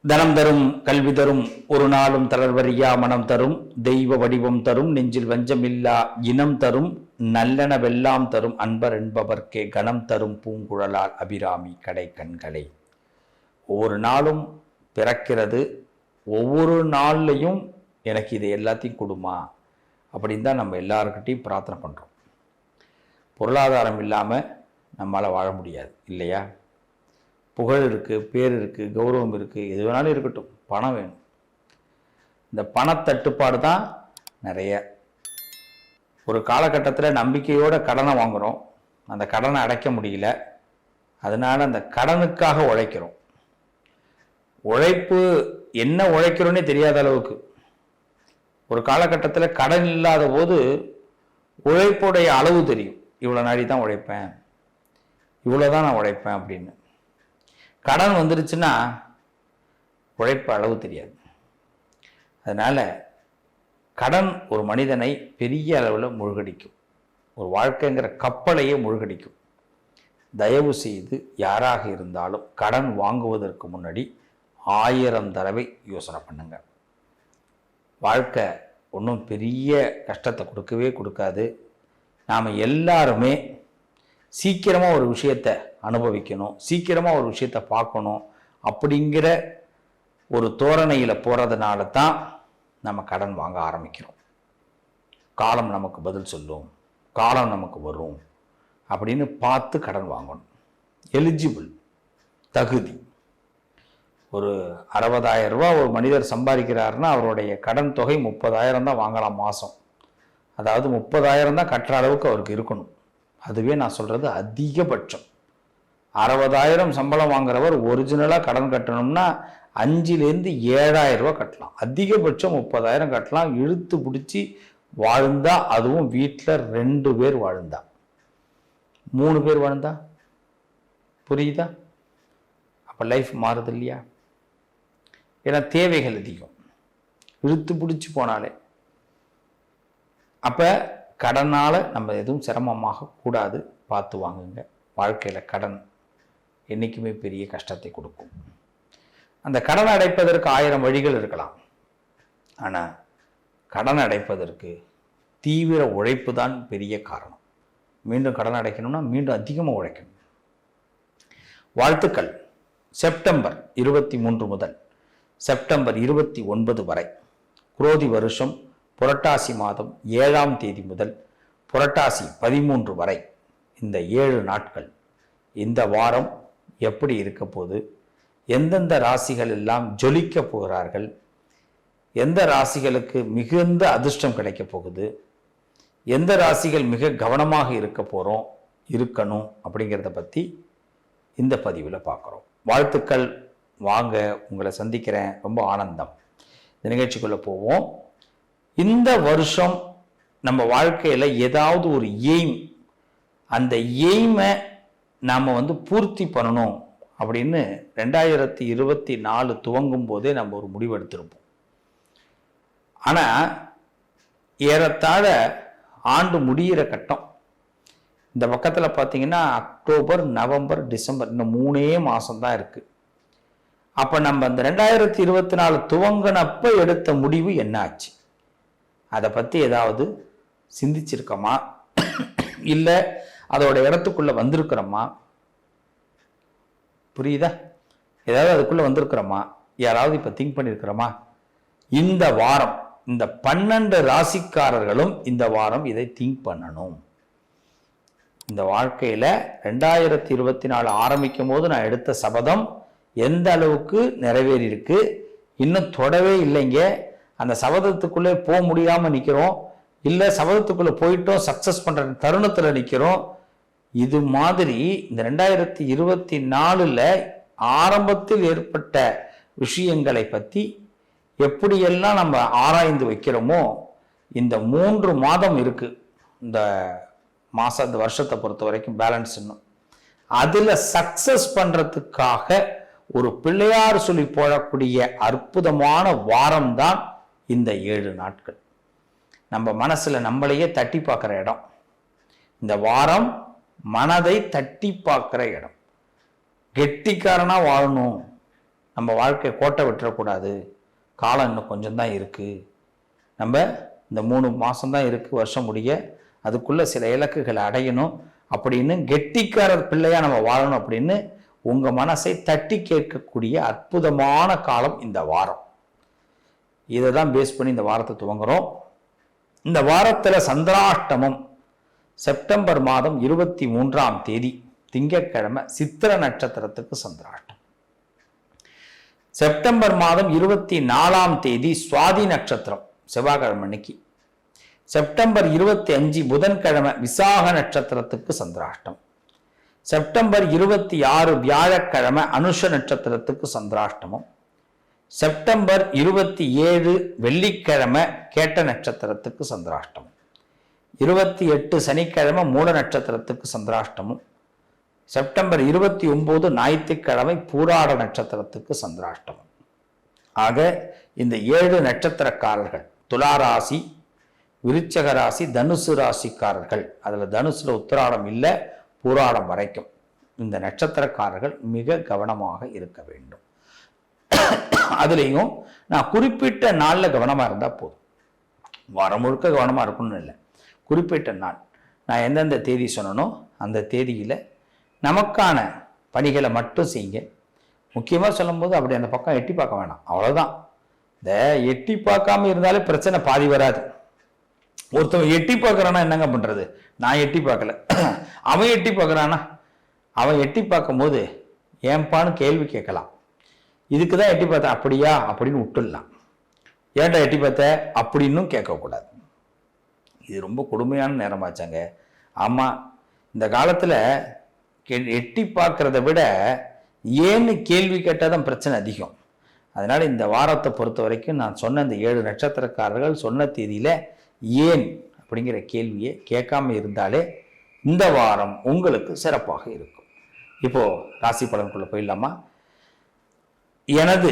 தனம் தரும் கல்வி தரும் ஒரு நாளும் தளர்வறியா மனம் தரும் தெய்வ வடிவம் தரும் நெஞ்சில் வஞ்சமில்லா இனம் தரும் நல்லனவெல்லாம் தரும் அன்பர் என்பவர்க்கே கணம் தரும் பூங்குழலால் அபிராமி கடை கண்களை. ஒவ்வொரு நாளும் பிறக்கிறது, ஒவ்வொரு நாள்லையும் எனக்கு இது எல்லாத்தையும் கொடுமா அப்படின்னு தான் நம்ம எல்லாருக்கிட்டையும் பிரார்த்தனை பண்ணுறோம். பொருளாதாரம் இல்லாமல் நம்மளால் வாழ முடியாது இல்லையா? புகழ் இருக்குது, பேர் இருக்குது, கௌரவம் இருக்குது, எது வேணாலும் இருக்கட்டும், பணம் வேணும். இந்த பணத்தட்டுப்பாடு தான் நிறைய. ஒரு காலகட்டத்தில் நம்பிக்கையோடு கடனை வாங்குகிறோம், அந்த கடனை அடைக்க முடியல, அதனால் அந்த கடனுக்காக உழைக்கிறோம். உழைப்பு என்ன உழைக்கிறோன்னே தெரியாத அளவுக்கு. ஒரு காலகட்டத்தில் கடன் இல்லாத போது உழைப்புடைய அளவு தெரியும். இவ்வளோ நாடி தான் உழைப்பேன், இவ்வளோ தான் நான் உழைப்பேன் அப்படின்னு. கடன் வந்துருச்சுன்னா உழைப்பு அளவு தெரியாது. அதனால் கடன் ஒரு மனிதனை பெரிய அளவில் மூழ்கடிக்கும், ஒரு வாழ்க்கைங்கிற கப்பலையே மூழ்கடிக்கும். தயவு செய்து யாராக இருந்தாலும் கடன் வாங்குவதற்கு முன்னாடி 1000 தடவை யோசனை பண்ணுங்க. வாழ்க்கை ஒன்றும் பெரிய கஷ்டத்தை கொடுக்கவே கொடுக்காது. நாம் எல்லாருமே சீக்கிரமாக ஒரு விஷயத்தை அனுபவிக்கணும், சீக்கிரமாக ஒரு விஷயத்தை பார்க்கணும் அப்படிங்கிற ஒரு தோரணையில் போகிறதுனால தான் நம்ம கடன் வாங்க ஆரம்பிக்கிறோம். காலம் நமக்கு பதில் சொல்லும், காலம் நமக்கு வரும் அப்படின்னு பார்த்து கடன் வாங்கணும். எலிஜிபிள், தகுதி. ஒரு 60,000 ரூபா ஒரு மனிதர் சம்பாதிக்கிறாருன்னா அவருடைய கடன் தொகை 30,000 தான் வாங்கலாம் மாதம். அதாவது 30,000 தான் கட்டுற அளவுக்கு அவருக்கு இருக்கணும். அதுவே நான் சொல்கிறது அதிகபட்சம். 60,000 சம்பளம் வாங்குறவர் ஒரிஜினலாக கடன் கட்டணும்னா 5,000 7,000 ரூபா கட்டலாம். அதிகபட்சம் 30,000 கட்டலாம். இழுத்து பிடிச்சி வாழ்ந்தா, அதுவும் வீட்டில் 2 பேர் வாழ்ந்தா, 3 பேர் வாழ்ந்தா, புரியுதா? அப்போ லைஃப் மாறுது இல்லையா? ஏன்னா தேவைகள் அதிகம், இழுத்து பிடிச்சி போனாலே. அப்போ கடனால் நம்ம எதுவும் சிரமமாக கூடாது, பார்த்து வாங்குங்க. வாழ்க்கையில் கடன் என்றைக்குமே பெரிய கஷ்டத்தை கொடுக்கும். அந்த கடன் அடைப்பதற்கு 1000 வழிகள் இருக்கலாம். ஆனால் கடன் அடைப்பதற்கு தீவிர உழைப்பு தான் பெரிய காரணம். மீண்டும் கடன் அடைக்கணும்னா மீண்டும் அதிகமாக உழைக்கணும். வாழ்த்துக்கள். செப்டம்பர் 23 முதல் செப்டம்பர் 29 வரை, குரோதி வருஷம் புரட்டாசி மாதம் 7ஆம் தேதி முதல் புரட்டாசி 13 வரை, இந்த 7 நாட்கள், இந்த வாரம் எப்படி இருக்க போகுது, எந்தெந்த ராசிகள் எல்லாம் ஜொலிக்க போகிறார்கள், எந்த ராசிகளுக்கு மிகுந்த அதிர்ஷ்டம் கிடைக்க போகுது, எந்த ராசிகள் மிக கவனமாக இருக்கணும் அப்படிங்கிறத பற்றி இந்த பதிவில் பார்க்குறோம். வாழ்த்துக்கள். வாங்க, உங்களை சந்திக்கிறேன், ரொம்ப ஆனந்தம். இந்த நிகழ்ச்சிக்குள்ளே போவோம். இந்த வருஷம் நம்ம வாழ்க்கையில் ஏதாவது ஒரு எய்ம், அந்த எய்மை நாம் பூர்த்தி பண்ணணும் அப்படின்னு 2024 துவங்கும் போதே நம்ம ஒரு முடிவு எடுத்திருப்போம். ஆனால் ஏறத்தாழ ஆண்டு முடிகிற கட்டம். இந்த பக்கத்தில் பார்த்தீங்கன்னா அக்டோபர், நவம்பர், டிசம்பர், இன்னும் 3 மாதம்தான் இருக்குது. அப்போ நம்ம அந்த 2024 துவங்கினப்ப எடுத்த முடிவு என்ன ஆச்சு? அதை பற்றி ஏதாவது சிந்திச்சிருக்கோமா? இல்லை அதோட இடத்துக்குள்ளே வந்திருக்கிறோமா? புரியுதா? ஏதாவது அதுக்குள்ளே வந்திருக்கிறோமா? யாராவது இப்போ திங்க் பண்ணியிருக்கிறோமா? இந்த வாரம் இந்த 12 ராசிக்காரர்களும் இந்த வாரம் இதை திங்க் பண்ணணும். இந்த வாழ்க்கையில் 2024 ஆரம்பிக்கும் போது நான் எடுத்த சபதம் எந்த அளவுக்கு நிறைவேறி இருக்கு, இன்னும் தொடவே இல்லைங்க. அந்த சபதத்துக்குள்ளே போக முடியாமல் நிற்கிறோம், இல்லை சபதத்துக்குள்ளே போயிட்டோம் சக்ஸஸ் பண்ணுற தருணத்தில் நிற்கிறோம். இது மாதிரி இந்த 2024 ஆரம்பத்தில் ஏற்பட்ட விஷயங்களை பற்றி எப்படியெல்லாம் நம்ம ஆராய்ந்து வைக்கிறோமோ, இந்த 3 மாதம் இருக்குது இந்த மாதம், இந்த வருஷத்தை பொறுத்த வரைக்கும் பேலன்ஸ் இன்னும் அதில் சக்ஸஸ் பண்ணுறதுக்காக ஒரு பிள்ளையார் சொல்லி போடக்கூடிய அற்புதமான வாரம் தான் இந்த 7 நாட்கள். நம்ம மனசில் நம்மளையே தட்டி பார்க்குற இடம் இந்த வாரம். மனதை தட்டி பார்க்குற இடம். கெட்டிக்காரனாக வாழணும், நம்ம வாழ்க்கை கோட்டை விட்டுறக்கூடாது, காலம் இன்னும் கொஞ்சம் தான் இருக்குது, நம்ம இந்த 3 மாதம்தான் இருக்குது வருஷம் முடிய, அதுக்குள்ளே சில இலக்குகளை அடையணும் அப்படின்னு கெட்டிக்காரர் பிள்ளையாக நம்ம வாழணும் அப்படின்னு உங்கள் மனசை தட்டி கேட்கக்கூடிய அற்புதமான காலம் இந்த வாரம். இதை தான் பேஸ் பண்ணி இந்த வாரத்தை துவங்குறோம். இந்த வாரத்தில் சந்திராஷ்டமம் செப்டம்பர் மாதம் 23ஆம் தேதி திங்கட்கிழமை சித்திர நட்சத்திரத்துக்கு சந்திராஷ்டம். செப்டம்பர் மாதம் 24ஆம் தேதி சுவாதி நட்சத்திரம் செவ்வாய்க்கிழமை அன்னைக்கு. செப்டம்பர் 25 புதன்கிழமை விசாக நட்சத்திரத்துக்கு சந்திராஷ்டம். செப்டம்பர் 26 வியாழக்கிழமை அனுஷ நட்சத்திரத்துக்கு சந்திராஷ்டமம். செப்டம்பர் 27 வெள்ளிக்கிழமை கேட்ட நட்சத்திரத்துக்கு சந்திராஷ்டமம். 28 சனிக்கிழமை மூல நட்சத்திரத்துக்கு சந்திராஷ்டமம். செப்டம்பர் 29 ஞாயிற்றுக்கிழமை பூராட நட்சத்திரத்துக்கு சந்திராஷ்டமம். ஆக இந்த 7 நட்சத்திரக்காரர்கள் துளாராசி, விருச்சக ராசி, தனுசு ராசிக்காரர்கள், அதில் தனுசுல உத்திராடம் இல்லை, பூராடம் வரைக்கும் இந்த நட்சத்திரக்காரர்கள் மிக கவனமாக இருக்க வேண்டும். அதுலேயும் நான் குறிப்பிட்ட நாளில் கவனமாக இருந்தால் போதும். வாரம் முழுக்க கவனமாக இருக்கணும்னு இல்லை, குறிப்பிட்ட நாள் நான் எந்தெந்த தேதி சொன்னனோ அந்த தேதியில் நமக்கான பணிகளை மட்டும் செய்யுங்க. முக்கியமாக சொல்லும்போது அப்படி அந்த பக்கம் எட்டி பார்க்க வேணாம், அவ்வளோதான். இந்த எட்டி பார்க்காம இருந்தாலே பிரச்சனை பாதி வராது. ஒருத்தவன் எட்டி பார்க்குறானா என்னங்க பண்ணுறது? நான் எட்டி பார்க்கல, அவன் எட்டி பார்க்குறானா, அவன் எட்டி பார்க்கும் போது ஏன்பான்னு கேள்வி கேட்கலாம். இதுக்கு தான் எட்டி பார்த்தேன் அப்படியா அப்படின்னு விட்டுடலாம். ஏன்டா எட்டி பார்த்த அப்படின்னும் கேட்கக்கூடாது. இது ரொம்ப கொடுமையான நேரமாச்சாங்க. ஆமாம், இந்த காலத்தில் எட்டி பார்க்குறத விட ஏன்னு கேள்வி கேட்டால் தான் பிரச்சனை அதிகம். அதனால் இந்த வாரத்தை பொறுத்த வரைக்கும் நான் சொன்ன இந்த 7 நட்சத்திரக்காரர்கள் சொன்ன தேதியில் ஏன் அப்படிங்கிற கேள்வியை கேட்காம இருந்தாலே இந்த வாரம் உங்களுக்கு சிறப்பாக இருக்கும். இப்போது ராசி பலனுக்குள்ளே போயிடலாமா? எனது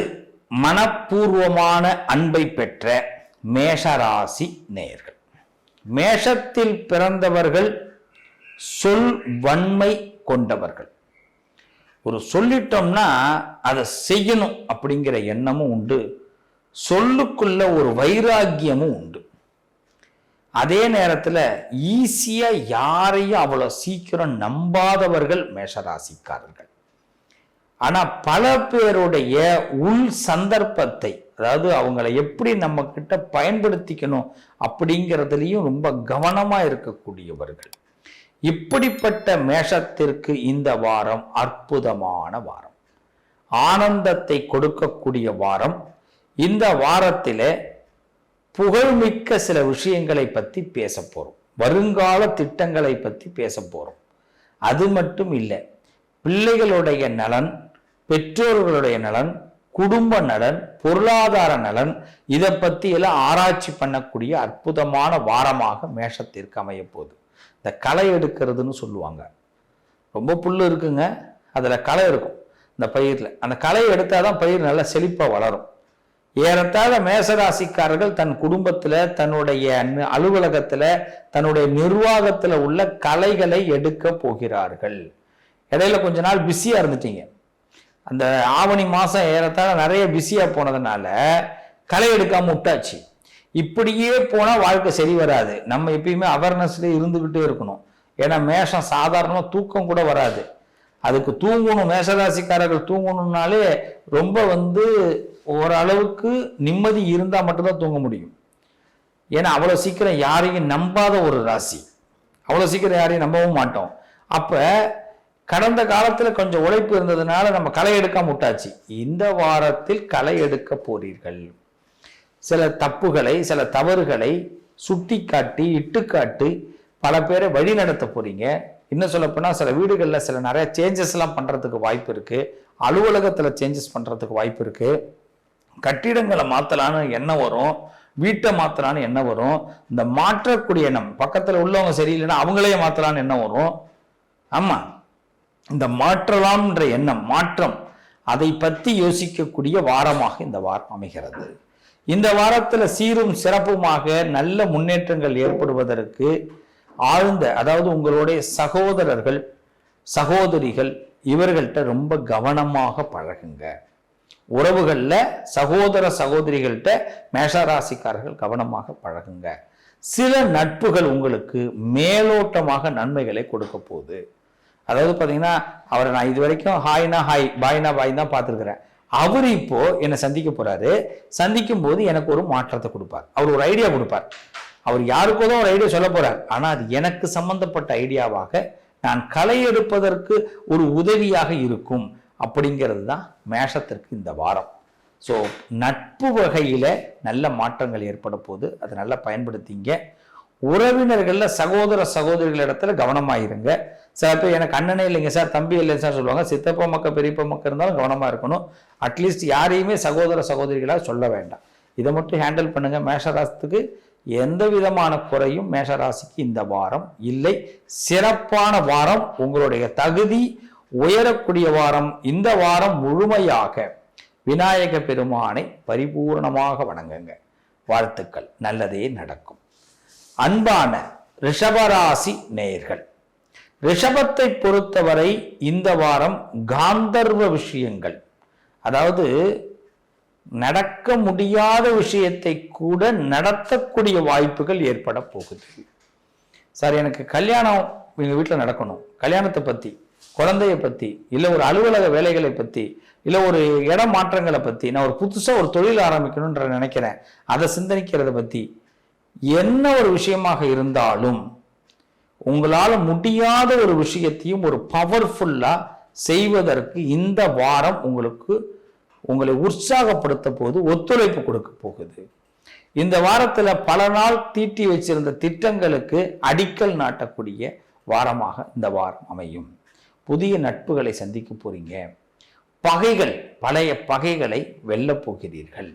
மனப்பூர்வமான அன்பை பெற்ற மேஷராசி நேயர்கள், மேஷத்தில் பிறந்தவர்கள் சொல் வன்மை கொண்டவர்கள். ஒரு சொல்லிட்டோம்னா அதை செய்யணும் அப்படிங்கிற எண்ணமும் உண்டு, சொல்லுக்குள்ள ஒரு வைராக்கியமும் உண்டு. அதே நேரத்தில் ஈஸியாக யாரையும் அவ்வளோ சீக்கிரம் நம்பாதவர்கள் மேஷராசிக்காரர்கள். ஆனால் பல பேருடைய உள் சந்தர்ப்பத்தை, அதாவது அவங்கள எப்படி நம்ம கிட்ட பயன்படுத்திக்கணும் அப்படிங்கிறதுலையும் ரொம்ப கவனமாக இருக்கக்கூடியவர்கள். இப்படிப்பட்ட மேஷத்திற்கு இந்த வாரம் அற்புதமான வாரம், ஆனந்தத்தை கொடுக்கக்கூடிய வாரம். இந்த வாரத்தில் புகழ்மிக்க சில விஷயங்களை பற்றி பேச போகிறோம், வருங்கால திட்டங்களை பற்றி பேச போகிறோம். அது மட்டும் இல்லை, பிள்ளைகளுடைய நலன், பெற்றோர்களுடைய நலன், குடும்ப நலன், பொருளாதார நலன், இதை பற்றி எல்லாம் ஆராய்ச்சி பண்ணக்கூடிய அற்புதமான வாரமாக மேஷத்திற்கு அமைய போகுது. இந்த களை எடுக்கிறதுன்னு சொல்லுவாங்க, ரொம்ப புல் இருக்குங்க, அதில் களை இருக்கும் இந்த பயிரில். அந்த களையை எடுத்தால் தான் பயிர் நல்லா செழிப்பாக வளரும். ஏறத்தாழ மேசராசிக்காரர்கள் தன் குடும்பத்தில், தன்னுடைய அலுவலகத்தில், தன்னுடைய நிர்வாகத்தில் உள்ள களைகளை எடுக்க போகிறார்கள். இடையில கொஞ்ச நாள் பிஸியாக இருந்துட்டீங்க, அந்த ஆவணி மாதம் ஏறத்தாழ நிறைய பிஸியாக போனதுனால களை எடுக்காமல் விட்டாச்சு. இப்படியே போனால் வாழ்க்கை சரி வராது. நம்ம எப்பயுமே அவேர்னஸ்லேயே இருந்துக்கிட்டே இருக்கணும். ஏன்னா மேஷம் சாதாரணமாக தூக்கம் கூட வராது, அதுக்கு தூங்கணும். மேஷராசிக்காரர்கள் தூங்கணும்னாலே ரொம்ப ஓரளவுக்கு நிம்மதி இருந்தால் மட்டும்தான் தூங்க முடியும். ஏன்னா அவ்வளோ சீக்கிரம் யாரையும் நம்பாத ஒரு ராசி, அவ்வளோ சீக்கிரம் யாரையும் நம்பவும் மாட்டோம். அப்போ கடந்த காலத்தில் கொஞ்சம் உழைப்பு இருந்ததுனால நம்ம களை எடுக்காம விட்டாச்சு. இந்த வாரத்தில் களை எடுக்க போறீர்கள். சில தப்புகளை, சில தவறுகளை சுட்டி காட்டி இட்டுக்காட்டி பல பேரை வழி நடத்த போறீங்க. இன்னும் சொல்லப்போனால் சில வீடுகளில் சில நிறைய சேஞ்சஸ் எல்லாம் பண்ணுறதுக்கு வாய்ப்பு இருக்குது, அலுவலகத்தில் சேஞ்சஸ் பண்ணுறதுக்கு வாய்ப்பு இருக்குது, கட்டிடங்களை மாற்றலான்னு எண்ணம் வரும், வீட்டை மாற்றலான்னு எண்ணம் வரும். இந்த மாற்றக்கூடிய எண்ணம், பக்கத்தில் உள்ளவங்க சரியில்லைன்னா அவங்களே மாற்றலான்னு எண்ணம் வரும். ஆமாம், இந்த மாற்றலாம்ன்ற எண்ணம், மாற்றம், அதை பற்றி யோசிக்கக்கூடிய வாரமாக இந்த வாரம் அமைகிறது. இந்த வாரத்தில் சீரும் சிறப்புமாக நல்ல முன்னேற்றங்கள் ஏற்படுவதற்கு ஆழ்ந்த, அதாவது உங்களுடைய சகோதரர்கள், சகோதரிகள், இவர்கள்ட்ட ரொம்ப கவனமாக பழகுங்க. உறவுகளில் சகோதர சகோதரிகள்கிட்ட மேஷராசிக்காரர்கள் கவனமாக பழகுங்க. சில நட்புகள் உங்களுக்கு மேலோட்டமாக நன்மைகளை கொடுக்க போகுது. அதாவது பார்த்தீங்கன்னா, அவரை நான் இது வரைக்கும் ஹாய்னா ஹாய், பாய்னா பாய் தான் பார்த்துருக்கிறேன். அவர் இப்போ என்னை சந்திக்க போறாரு. சந்திக்கும் போது எனக்கு ஒரு மாற்றத்தை கொடுப்பார். அவர் ஒரு ஐடியா கொடுப்பார். அவர் யாருக்கோ தான் ஒரு ஐடியா சொல்ல போறார். ஆனால் அது எனக்கு சம்பந்தப்பட்ட ஐடியாவாக நான் களை எடுப்பதற்கு ஒரு உதவியாக இருக்கும். அப்படிங்கிறது தான் மேஷத்திற்கு இந்த வாரம். ஸோ நட்பு வகையில் நல்ல மாற்றங்கள் ஏற்பட போது அதை நல்லா பயன்படுத்திங்க. உறவினர்களில் சகோதர சகோதரிகளிடத்துல கவனமாயிருங்க. சில பேர் எனக்கு அண்ணனே இல்லைங்க சார், தம்பி இல்லைங்க சார் சொல்லுவாங்க. சித்தப்பா மக்கள் பெரியப்பா மக்கள் இருந்தாலும் கவனமாக இருக்கணும். அட்லீஸ்ட் யாரையுமே சகோதர சகோதரிகளாக சொல்ல வேண்டாம். இதை மட்டும் ஹேண்டில் பண்ணுங்க. மேஷராசிக்கு எந்த விதமான குறையும் மேஷராசிக்கு இந்த வாரம் இல்லை. சிறப்பான வாரம். உங்களுடைய தகுதி உயரக்கூடிய வாரம். இந்த வாரம் முழுமையாக விநாயக பெருமானை பரிபூர்ணமாக வணங்குங்க. வாழ்த்துக்கள். நல்லதே நடக்கும். அன்பான ரிஷபராசி நேயர்கள், ரிஷபத்தை பொறுத்தவரை இந்த வாரம் காந்தர்வ விஷயங்கள், அதாவது நடக்க முடியாத விஷயத்தை கூட நடத்தக்கூடிய வாய்ப்புகள் ஏற்பட போகுது. சார் எனக்கு கல்யாணம் எங்கள் வீட்டில் நடக்கணும், கல்யாணத்தை பற்றி, குழந்தைய பற்றி, இல்லை ஒரு அலுவலக வேலைகளை பற்றி, இல்லை ஒரு இட மாற்றங்களை பற்றி, நான் ஒரு புதுசாக ஒரு தொழில் ஆரம்பிக்கணுன்ற நினைக்கிறேன், அதை சிந்தனைக்கிறத பற்றி, என்ன ஒரு விஷயமாக இருந்தாலும் உங்களால் முடியாத ஒரு விஷயத்தையும் ஒரு பவர்ஃபுல்லாக செய்வதற்கு இந்த வாரம் உங்களை உற்சாகப்படுத்த போது ஒத்துழைப்பு கொடுக்க போகுது. இந்த வாரத்தில் பல நாள் தீட்டி வச்சிருந்த திட்டங்களுக்கு அடிக்கல் நாட்டக்கூடிய வாரமாக இந்த வாரம் அமையும். புதிய நட்புகளை சந்திக்க போறீங்க. பகைகள், பழைய பகைகளை வெல்ல போகிறீர்கள்.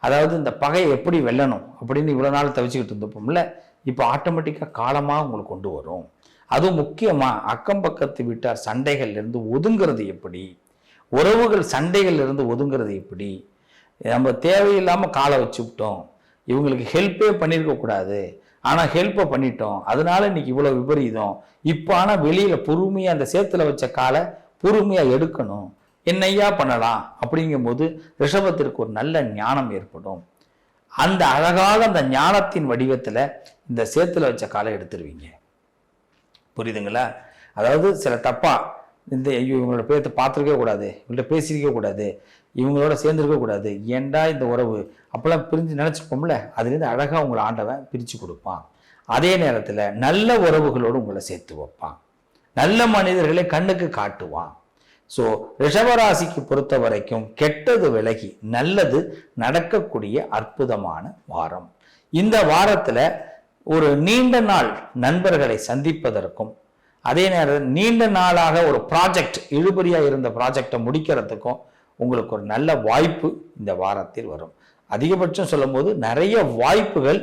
அதாவது இந்த பகையை எப்படி வெல்லணும் அப்படின்னு இவ்வளோ நாள் தவிச்சுக்கிட்டு இருந்தப்போம்ல, இப்போ ஆட்டோமேட்டிக்காக காலமாக உங்களுக்கு கொண்டு வரும். அதுவும் முக்கியமாக அக்கம் பக்கத்து வீட்டார் சண்டைகள்லேருந்து ஒதுங்கிறது எப்படி, உறவுகள் சண்டைகள்லேருந்து ஒதுங்கிறது எப்படி, நம்ம தேவையில்லாமல் காலை வச்சு விட்டோம், இவங்களுக்கு ஹெல்ப்பே பண்ணியிருக்கக்கூடாது ஆனால் ஹெல்ப்பை பண்ணிட்டோம், அதனால இன்னைக்கு இவ்வளோ விபரீதம், இப்போ ஆனால் வெளியில் பொறுமையாக அந்த சேத்துல வச்ச காலை பொறுமையாக எடுக்கணும், என்னையா பண்ணலாம் அப்படிங்கும்போது ரிஷபத்திற்கு ஒரு நல்ல ஞானம் ஏற்படும். அந்த அழகாக அந்த ஞானத்தின் வடிவத்தில் இந்த சேத்துல வச்ச காலை எடுத்துருவீங்க. புரியுதுங்களா? அதாவது சில தப்பா இந்த இவங்களோட பேர்த்தை பார்த்துருக்க கூடாது, இவங்கள்ட்ட பேசியிருக்க கூடாது, இவங்களோட சேர்ந்துருக்க கூடாது, ஏண்டா இந்த உறவு அப்பெல்லாம் பிரிஞ்சு நினச்சிருப்போம்ல, அதுலேருந்து அழகாக உங்களை ஆண்டவன் பிரித்து கொடுப்பான். அதே நேரத்தில் நல்ல உறவுகளோடு உங்களை சேர்த்து வைப்பான். நல்ல மனிதர்களை கண்ணுக்கு காட்டுவான். ஸோ ரிஷபராசிக்கு பொறுத்த வரைக்கும் கெட்டது விலகி நல்லது நடக்கக்கூடிய அற்புதமான வாரம். இந்த வாரத்தில் ஒரு நீண்ட நாள் நண்பர்களை சந்திப்பதற்கும், அதே நேரம் நீண்ட நாளாக ஒரு ப்ராஜெக்ட் இழுபறியாக இருந்த ப்ராஜெக்டை முடிக்கிறதுக்கும் உங்களுக்கு ஒரு நல்ல வாய்ப்பு இந்த வாரத்தில் வரும். அதிகபட்சம் சொல்லும்போது நிறைய வாய்ப்புகள்,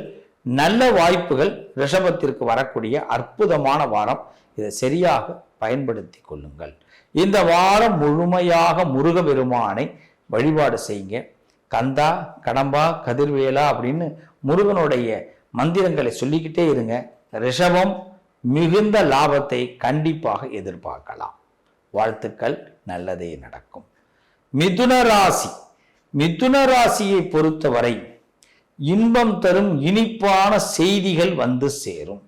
நல்ல வாய்ப்புகள் ரிஷபத்திற்கு வரக்கூடிய அற்புதமான வாரம். இதை சரியாக பயன்படுத்தி கொள்ளுங்கள். இந்த வாரம் முழுமையாக முருக பெருமானை வழிபாடு செய்யுங்க. கந்தா, கடம்பா, கதிர்வேலா அப்படின்னு முருகனுடைய மந்திரங்களை சொல்லிக்கிட்டே இருங்க. ரிஷபம் மிகுந்த லாபத்தை கண்டிப்பாக எதிர்பார்க்கலாம். வாழ்த்துக்கள். நல்லதே நடக்கும். மிதுன ராசி, மிதுன ராசியை பொறுத்தவரை இன்பம் தரும் இனிப்பான செய்திகள் வந்து சேரும்.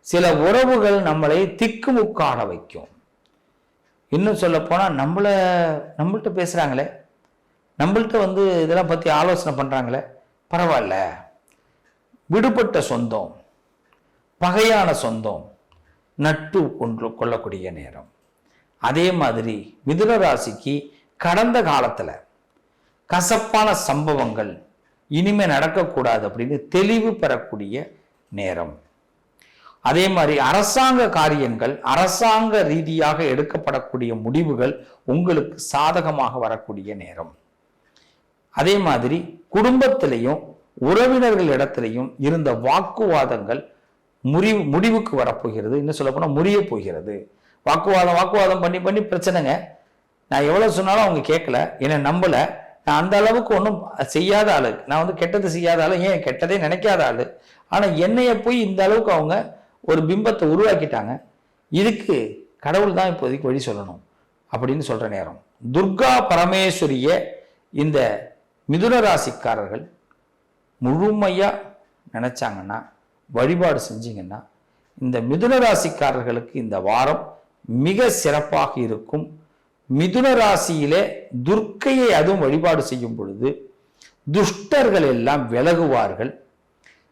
சில உறவுகள் நம்மளை திக்குமுக்காட வைக்கும். இன்னும் சொல்ல போனால் நம்மள்கிட்ட பேசுகிறாங்களே, நம்மள்கிட்ட வந்து இதெல்லாம் பற்றி ஆலோசனை பண்ணுறாங்களே, பரவாயில்ல, விடுபட்ட சொந்தம், பகையான சொந்தம் நட்பு கொள்ளக்கூடிய நேரம். அதே மாதிரி மிதுன ராசிக்கு கடந்த காலத்தில் கசப்பான சம்பவங்கள் இனிமே நடக்கக்கூடாது அப்படின்னு தெளிவு பெறக்கூடிய நேரம். அதே மாதிரி அரசாங்க காரியங்கள், அரசாங்க ரீதியாக எடுக்கப்படக்கூடிய முடிவுகள் உங்களுக்கு சாதகமாக வரக்கூடிய நேரம். அதே மாதிரி குடும்பத்திலையும் உறவினர்கள் இடத்திலையும் இருந்த வாக்குவாதங்கள் முடிவுக்கு வரப்போகிறது. இன்னும் சொல்ல போனால் முறிய போகிறது. வாக்குவாதம் பண்ணி பண்ணி பிரச்சனைங்க. நான் எவ்வளவு சொன்னாலும் அவங்க கேட்கல, என்னை நம்பல, நான் அந்த அளவுக்கு ஒன்றும் செய்யாத ஆளு, நான் வந்து கெட்டது செய்யாத ஆளு, ஏன் கெட்டதே நினைக்காத ஆளு, ஆனால் என்னைய போய் இந்த அளவுக்கு அவங்க ஒரு பிம்பத்தை உருவாக்கிட்டாங்க. இதுக்கு கடவுள் தான் இப்போதைக்கு வழி சொல்லணும் அப்படின்னு சொல்ற நேரம். துர்கா பரமேஸ்வரிய இந்த மிதுன ராசிக்காரர்கள் முழுமையா நினைச்சாங்கன்னா, வழிபாடு செஞ்சீங்கன்னா, இந்த மிதுன ராசிக்காரர்களுக்கு இந்த வாரம் மிக சிறப்பாக இருக்கும். மிதுன ராசியிலே துர்க்கையை அதுவும் வழிபாடு செய்யும் பொழுது துஷ்டர்கள் எல்லாம் விலகுவார்கள்.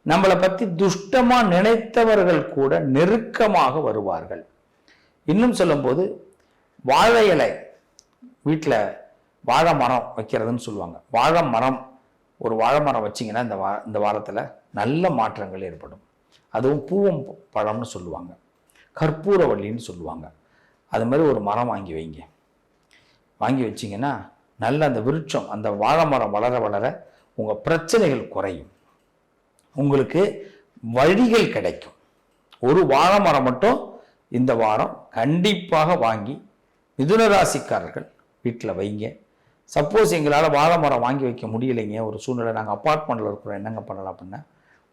நம்மளை பத்தி துஷ்டமா நினைத்தவர்கள் கூட நெருக்கமாக வருவார்கள். இன்னும் சொல்லும்போது, வாழை இலை வீட்டில் வாழை மரம் வைக்கிறதுன்னு சொல்லுவாங்க. வாழை மரம், ஒரு வாழை மரம் வச்சிங்கன்னா இந்த வாரத்தில் நல்ல மாற்றங்கள் ஏற்படும். அதுவும் பூவம் பழம்னு சொல்லுவாங்க, கற்பூரவள்ளின்னு சொல்லுவாங்க. அது மாதிரி ஒரு மரம் வாங்கி வைங்க. வாங்கி வச்சிங்கன்னா நல்ல அந்த விருட்சம், அந்த வாழை மரம் வளர வளர உங்கள் பிரச்சனைகள் குறையும், உங்களுக்கு வழிகள் கிடைக்கும். ஒரு வாழை மரம் மட்டும் இந்த வாரம் கண்டிப்பாக வாங்கி மிதுன ராசிக்காரர்கள் வீட்டில் வைங்க. சப்போஸ் எங்களால் வாழை மரம் வாங்கி வைக்க முடியலைங்க, ஒரு சூழ்நிலை, நாங்கள் அப்பார்ட்மெண்ட்டில் இருக்கிறோம், என்னங்க பண்ணலாம் அப்படின்னா,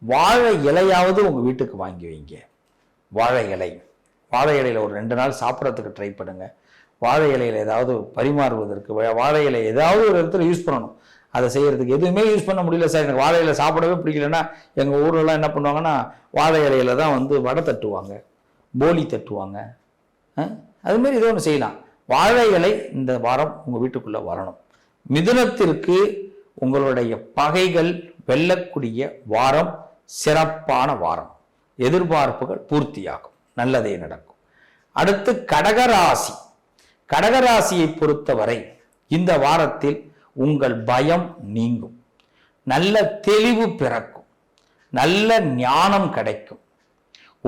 வாழை இலையாவது உங்கள் வீட்டுக்கு வாங்கி வைங்க. வாழை இலையில் ஒரு 2 நாள் சாப்பிட்றதுக்கு ட்ரை பண்ணுங்க. வாழை இலையில் ஏதாவது பரிமாறுவதற்கு, வாழை இலை ஏதாவது ஒரு இடத்துல யூஸ் பண்ணணும். அதை செய்யறதுக்கு எதுவுமே யூஸ் பண்ண முடியல சார், எனக்கு வாழை இலை சாப்பிடவே பிடிக்கலன்னா, எங்கள் ஊர்லலாம் என்ன பண்ணுவாங்கன்னா, வாழை இலையில தான் வடை தட்டுவாங்க, போலி தட்டுவாங்க. அதுமாரி ஏதோ ஒன்று செய்யலாம். வாழை இலை இந்த வாரம் உங்கள் வீட்டுக்குள்ளே வரணும். மிதுனத்திற்கு உங்களுடைய பகைகள் வெல்லக்கூடிய வாரம், சிறப்பான வாரம். எதிர்பார்ப்புகள் பூர்த்தியாகும், நல்லதே நடக்கும். அடுத்து கடகராசி. கடகராசியை பொறுத்தவரை இந்த வாரத்தில் உங்கள் பயம் நீங்கும், நல்ல தெளிவு பிறக்கும், நல்ல ஞானம் கிடைக்கும்,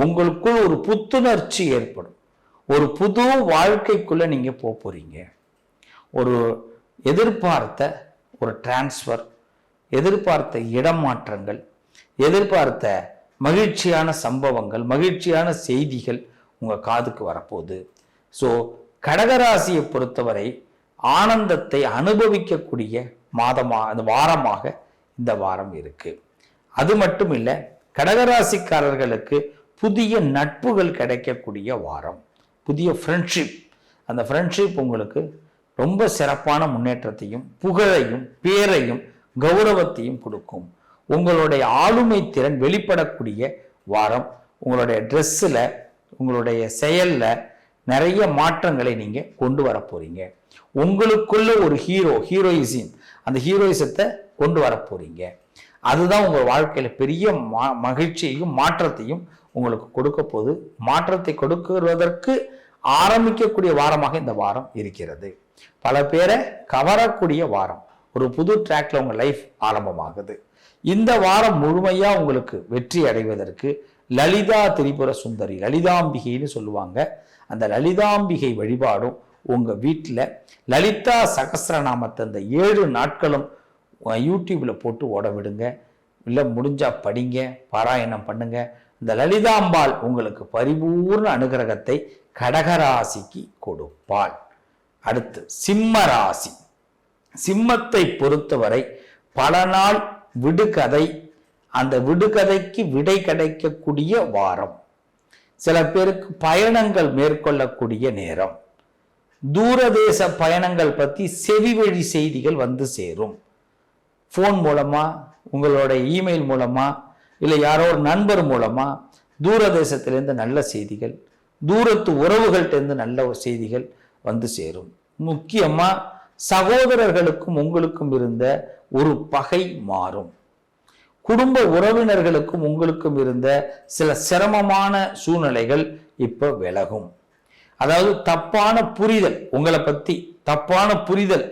உங்களுக்குள் ஒரு புத்துணர்ச்சி ஏற்படும், ஒரு புது வாழ்க்கைக்குள்ள நீங்க போறீங்க. ஒரு எதிர்பார்த்த ஒரு டிரான்ஸ்ஃபர், எதிர்பார்த்த இடமாற்றங்கள், எதிர்பார்த்த மகிழ்ச்சியான சம்பவங்கள், மகிழ்ச்சியான செய்திகள் உங்க காதுக்கு வரப்போகுது. ஸோ கடகராசியை பொறுத்தவரை ஆனந்தத்தை அனுபவிக்கக்கூடிய வாரமாக இந்த வாரம் இருக்கு. அது மட்டும் இல்லை, கடகராசிக்காரர்களுக்கு புதிய நட்புகள் கிடைக்கக்கூடிய வாரம், புதிய ஃப்ரெண்ட்ஷிப். அந்த ஃப்ரெண்ட்ஷிப் உங்களுக்கு ரொம்ப சிறப்பான முன்னேற்றத்தையும் புகழையும் பேரையும் கௌரவத்தையும் கொடுக்கும். உங்களுடைய ஆளுமை திறன் வெளிப்படக்கூடிய வாரம். உங்களுடைய ட்ரெஸ்ஸில், உங்களுடைய செயலில் நிறைய மாற்றங்களை நீங்கள் கொண்டு வர போறீங்க. உங்களுக்குள்ள ஒரு ஹீரோயிசம், அந்த ஹீரோயிசத்தை கொண்டு வர போறீங்க. அதுதான் உங்கள் வாழ்க்கையில் பெரிய மகிழ்ச்சியையும் மாற்றத்தையும் உங்களுக்கு கொடுக்க போது. மாற்றத்தை கொடுக்குவதற்கு ஆரம்பிக்கக்கூடிய வாரமாக இந்த வாரம் இருக்கிறது. பல பேரை கவரக்கூடிய வாரம், ஒரு புது ட்ராக்ல உங்க லைஃப் ஆரம்பமாகுது. இந்த வாரம் முழுமையா உங்களுக்கு வெற்றி அடைவதற்கு லலிதா திரிபுர சுந்தரி, லலிதாம்பிகைன்னு சொல்லுவாங்க, அந்த லலிதாம்பிகை வழிபாடும் உங்க வீட்டில் லலிதா சகஸ்ரநாமத்தை அந்த 7 நாட்களும் யூடியூப்ல போட்டு ஓட விடுங்க. இல்லை முடிஞ்சா படிங்க, பாராயணம் பண்ணுங்க. இந்த லலிதாம்பாள் உங்களுக்கு பரிபூர்ண அனுகிரகத்தை கடகராசிக்கு கொடுப்பாள். அடுத்து சிம்ம ராசி. சிம்மத்தை பொறுத்தவரை பல நாள் விடுகதை, அந்த விடுகதைக்கு விடை கிடைக்கக்கூடிய வாரம். சில பேருக்கு பயணங்கள் மேற்கொள்ளக்கூடிய நேரம். தூரதேச பயணங்கள் பற்றி செவிவழி செய்திகள் வந்து சேரும். ஃபோன் மூலமா, உங்களோட இமெயில் மூலமா, இல்லை யாரோ ஒரு நண்பர் மூலமா தூரதேசத்திலேருந்து நல்ல செய்திகள், தூரத்து உறவுகள்கிட்டேருந்து நல்ல செய்திகள் வந்து சேரும். முக்கியமா சகோதரர்களுக்கும் உங்களுக்கும் இருந்த ஒரு பகை மாறும். குடும்ப உறவினர்களுக்கும் உங்களுக்கும் இருந்த சில சிரமமான சூழ்நிலைகள் இப்ப விலகும். அதாவது தப்பான புரிதல், உங்களை பத்தி தப்பான புரிதல்,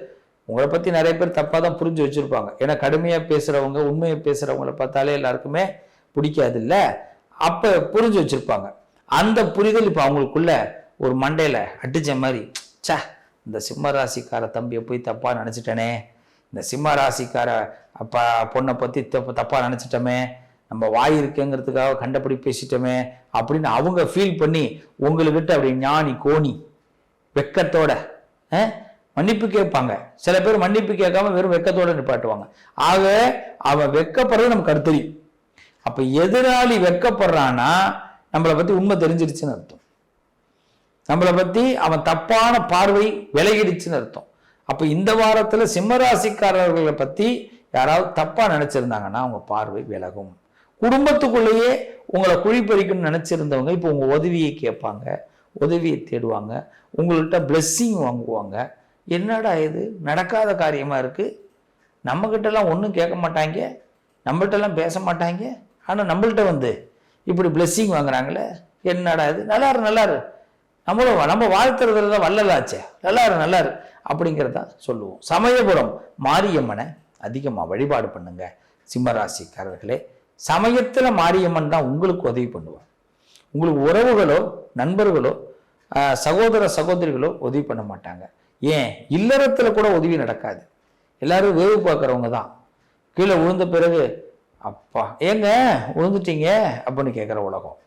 உங்களை பத்தி நிறைய பேர் தப்பா தான் புரிஞ்சு வச்சிருப்பாங்க. ஏன்னா கடுமையா பேசுறவங்க, உண்மையை பேசுறவங்களை பார்த்தாலே எல்லாருக்குமே பிடிக்காது இல்ல, அப்ப புரிஞ்சு வச்சிருப்பாங்க. அந்த புரிதல் இப்ப அவங்களுக்குள்ள ஒரு மண்டையில அடிச்ச மாதிரி, சே இந்த சிம்ம ராசிக்கார தம்பியை போய் தப்பா நினைச்சிட்டனே, இந்த சிம்ம ராசிக்கார பொண்ணை பத்தி தப்பா நினைச்சிட்டோமே, நம்ம வாய் இருக்குங்கிறதுக்காக கண்டபடி பேசிட்டோமே அப்படின்னு அவங்க ஃபீல் பண்ணி உங்ககிட்ட அப்படி ஞானி கோணி வெக்கத்தோட மன்னிப்பு கேட்பாங்க. சில பேர் மன்னிப்பு கேட்காம வெறும் வெக்கத்தோட நிப்பாட்டுவாங்க. ஆக அவன் வெக்கப்படுறது நமக்கு அடுத்து தெரியும். அப்ப எதிராளி வெக்கப்படுறான்னா நம்மளை பத்தி உண்மை தெரிஞ்சிருச்சுன்னு அர்த்தம். நம்மளை பத்தி அவன் தப்பான பார்வை விலகிடுச்சுன்னு அர்த்தம். அப்ப இந்த வாரத்துல சிம்மராசிக்காரர்களை பத்தி யாராவது தப்பா நினைச்சிருந்தாங்கன்னா அவங்க பார்வை விலகும். குடும்பத்துக்குள்ளேயே உங்களை குழிப்பறிக்கணும்னு நினைச்சிருந்தவங்க இப்போ உங்க உதவியை கேட்பாங்க, உதவியை தேடுவாங்க, உங்கள்கிட்ட பிளெஸ்ஸிங் வாங்குவாங்க. என்னடா இது நடக்காத காரியமா இருக்கு, நம்ம கிட்ட எல்லாம் ஒன்றும் கேட்க மாட்டாங்க, நம்மள்கிட்ட எல்லாம் பேச மாட்டாங்க, ஆனா நம்மள்கிட்ட வந்து இப்படி பிளெஸ்ஸிங் வாங்குறாங்களே, என்னடா இது, நல்லாரு நல்லாரு, நம்ம வாழ்த்துறதுல தான் வல்லலாச்சே, நல்லாரு அப்படிங்கிறத சொல்லுவோம். சமயபுரம் மாரியம்மனை அதிகமாக வழிபாடு பண்ணுங்க சிம்மராசிக்காரர்களே. சமயத்தில் மாரியம்மன் தான் உங்களுக்கு உதவி பண்ணுவார். உங்களுக்கு உறவுகளோ நண்பர்களோ சகோதர சகோதரிகளோ உதவி பண்ண மாட்டாங்க. ஏன் இல்லறத்தில் கூட உதவி நடக்காது. எல்லாரும் வேவு பார்க்குறவங்க தான். கீழே விழுந்த பிறகு அப்பா ஏங்க விழுந்துட்டீங்க அப்படின்னு கேட்குற உலகம்.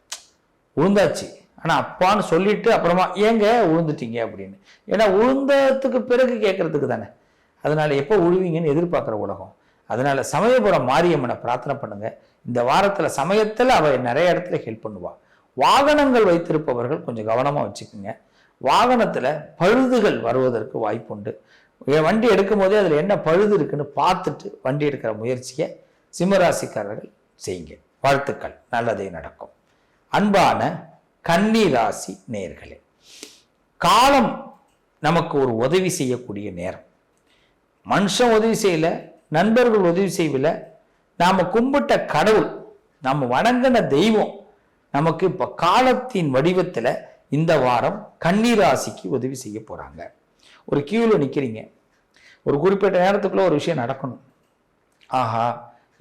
விழுந்தாச்சு ஆனால் அப்பான்னு சொல்லிட்டு அப்புறமா ஏங்க விழுந்துட்டீங்க அப்படின்னு. ஏன்னா விழுந்ததுக்கு பிறகு கேட்கறதுக்கு தானே. அதனால எப்போ விழுவீங்கன்னு எதிர்பார்க்குற உலகம். அதனால சமயபுரம் மாரியம்மனை பிரார்த்தனை பண்ணுங்க. இந்த வாரத்தில் சமயத்தில் அவ நிறைய இடத்துல ஹெல்ப் பண்ணுவா. வாகனங்கள் வைத்திருப்பவர்கள் கொஞ்சம் கவனமாக வச்சுக்கோங்க. வாகனத்தில் பழுதுகள் வருவதற்கு வாய்ப்புண்டு. வண்டி எடுக்கும் போதே அதில் என்ன பழுது இருக்குன்னு பார்த்துட்டு வண்டி எடுக்கிற முயற்சியை சிம்மராசிக்காரர்கள் செய்யுங்க. வாழ்த்துக்கள், நல்லதே நடக்கும். அன்பான கன்னி ராசி நேயர்களே, காலம் நமக்கு ஒரு உதவி செய்யக்கூடிய நேரம். மனுஷன் உதவி செய்யல, நண்பர்கள் உதவி செய்யல, நாம கும்பிட்ட கடவுள், நாம வணங்கின தெய்வம் நமக்கு இப்ப காலத்தின் வடிவத்துல இந்த வாரம் கன்னி ராசிக்கு உதவி செய்ய போறாங்க. ஒரு கியூவில் நிற்கிறீங்க, ஒரு குறிப்பிட்ட நேரத்துக்குள்ள ஒரு விஷயம் நடக்கணும். ஆஹா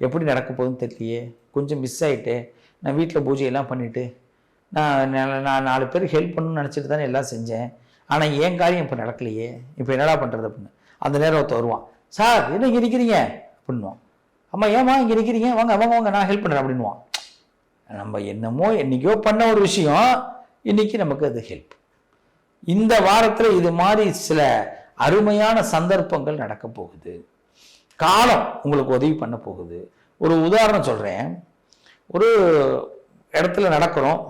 எப்படி நடக்க போகுதுன்னு தெரியலையே, கொஞ்சம் மிஸ் ஆகிட்டு, நான் வீட்டில் பூஜையெல்லாம் பண்ணிவிட்டு நான் 4 பேருக்கு ஹெல்ப் பண்ணணும்னு நினச்சிட்டு தானே எல்லாம் செஞ்சேன், ஆனால் என் காரியம் இப்போ நடக்கலையே, இப்போ என்னடா பண்ணுறது அப்படின்னு. அந்த நேரம் ஒருத்த வருவான், சார் என்ன இங்கே இருக்கிறீங்க அப்படின்வான். அம்மா ஏமா இங்கே இருக்கிறீங்க, வாங்க வாங்க வாங்க நான் ஹெல்ப் பண்ணுறேன் அப்படின்வான். நம்ம என்னமோ என்னைக்கோ பண்ண ஒரு விஷயம் இன்னைக்கு நமக்கு அது ஹெல்ப். இந்த வாரத்தில் இது மாதிரி சில அருமையான சந்தர்ப்பங்கள் நடக்க போகுது. காலம் உங்களுக்கு உதவி பண்ண போகுது. ஒரு உதாரணம் சொல்கிறேன். ஒரு இடத்துல நடக்கிறோம்,